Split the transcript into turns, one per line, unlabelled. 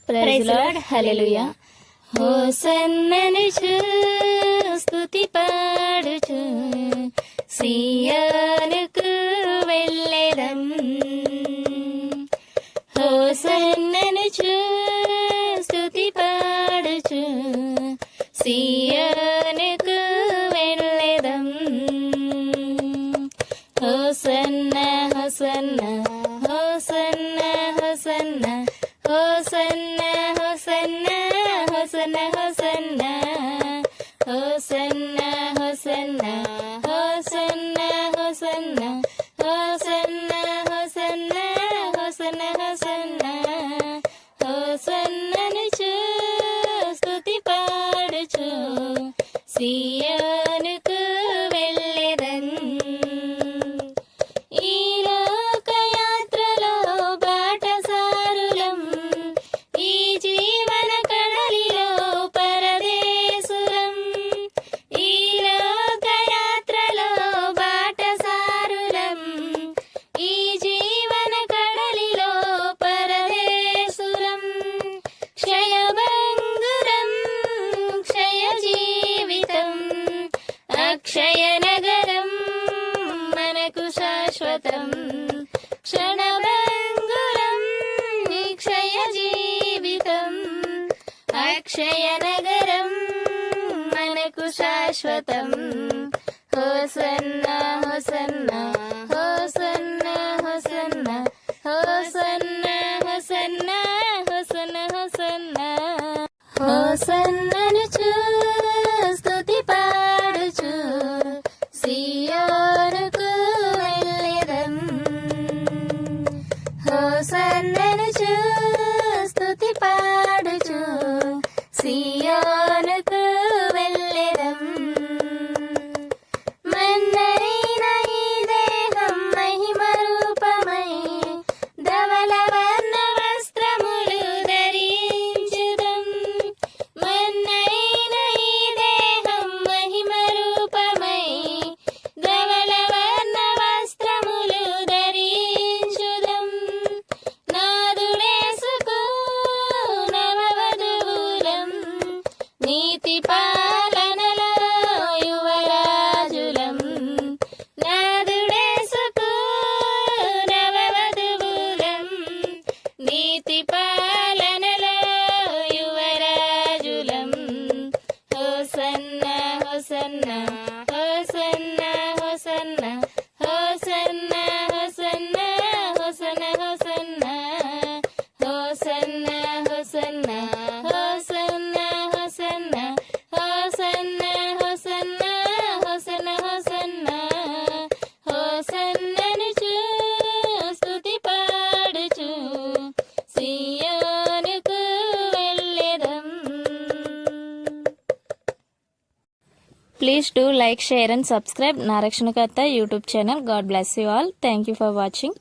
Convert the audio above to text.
Praise lord. హల్లెలూయా. హోసన్ననుచు స్తుతి పాడుచు సియోనుకు వెళ్ళెదం. హోసన్ననుచు స్తుతి పాడుచు సియోనుకు వెళ్ళెదం. Hosanna hosanna hosanna hosanna hosanna hosanna hosanna hosanna hosanna hosanna hosanna hosanna hosanna hosanna hosanna hosanna హోసన్ననుచు స్తుతి పాడుచు సియోనుకు వెళ్ళెదన్. ఈ లోకయాత్రలో బాటసారులం, ఈ జీవన కడలిలో పరదేశులం. ఈ లోకయాత్రలో బాటసారులం, ఈ జీవన కడలిలో పరదేశులం. క్షయభంగురం క్షయ జీవితం, అక్షయ నగరం మనకు శాశ్వతం. క్షణభంగురం క్షయ జీవితం, అక్షయ నగరం మనకు శాశ్వతం. Hosanna hosanna hosanna hosanna hosanna hosanna hosanna hosanna హోసన్ననుచు స్తుతి పాడుచు సియోనుకు వెళ్ళెదం. హోసన్ననుచు స్తుతి పాడుచు సియోనుకు వెళ్ళెదం. మన్నరైన ఈ దేహం మహిమ రూపమై ధవల వర్ణ వస్త్రములు ధరించుదం. మన్నరైన ఈ దేహం మహిమ రూపమై ధవల వర్ణ వస్త్రములు ధరించుదం. నాదుడేసుకు నవవధువులం, నీతి పాలనలో యువరాజులం. నాదుడేసుకు నవవధువులం, నీతి పాలనలో యువరాజులం. Hosanna hosanna hosanna hosanna hosanna hosanna hosanna hosanna hosanna hosanna hosanna hosanna hosanna hosanna hosanna hosanna హోసన్ననుచు స్తుతి పాడుచు సియోనుకు వెళ్ళెదం. Please do like, share and subscribe Narashanakarta YouTube channel. God bless you all. Thank you for watching.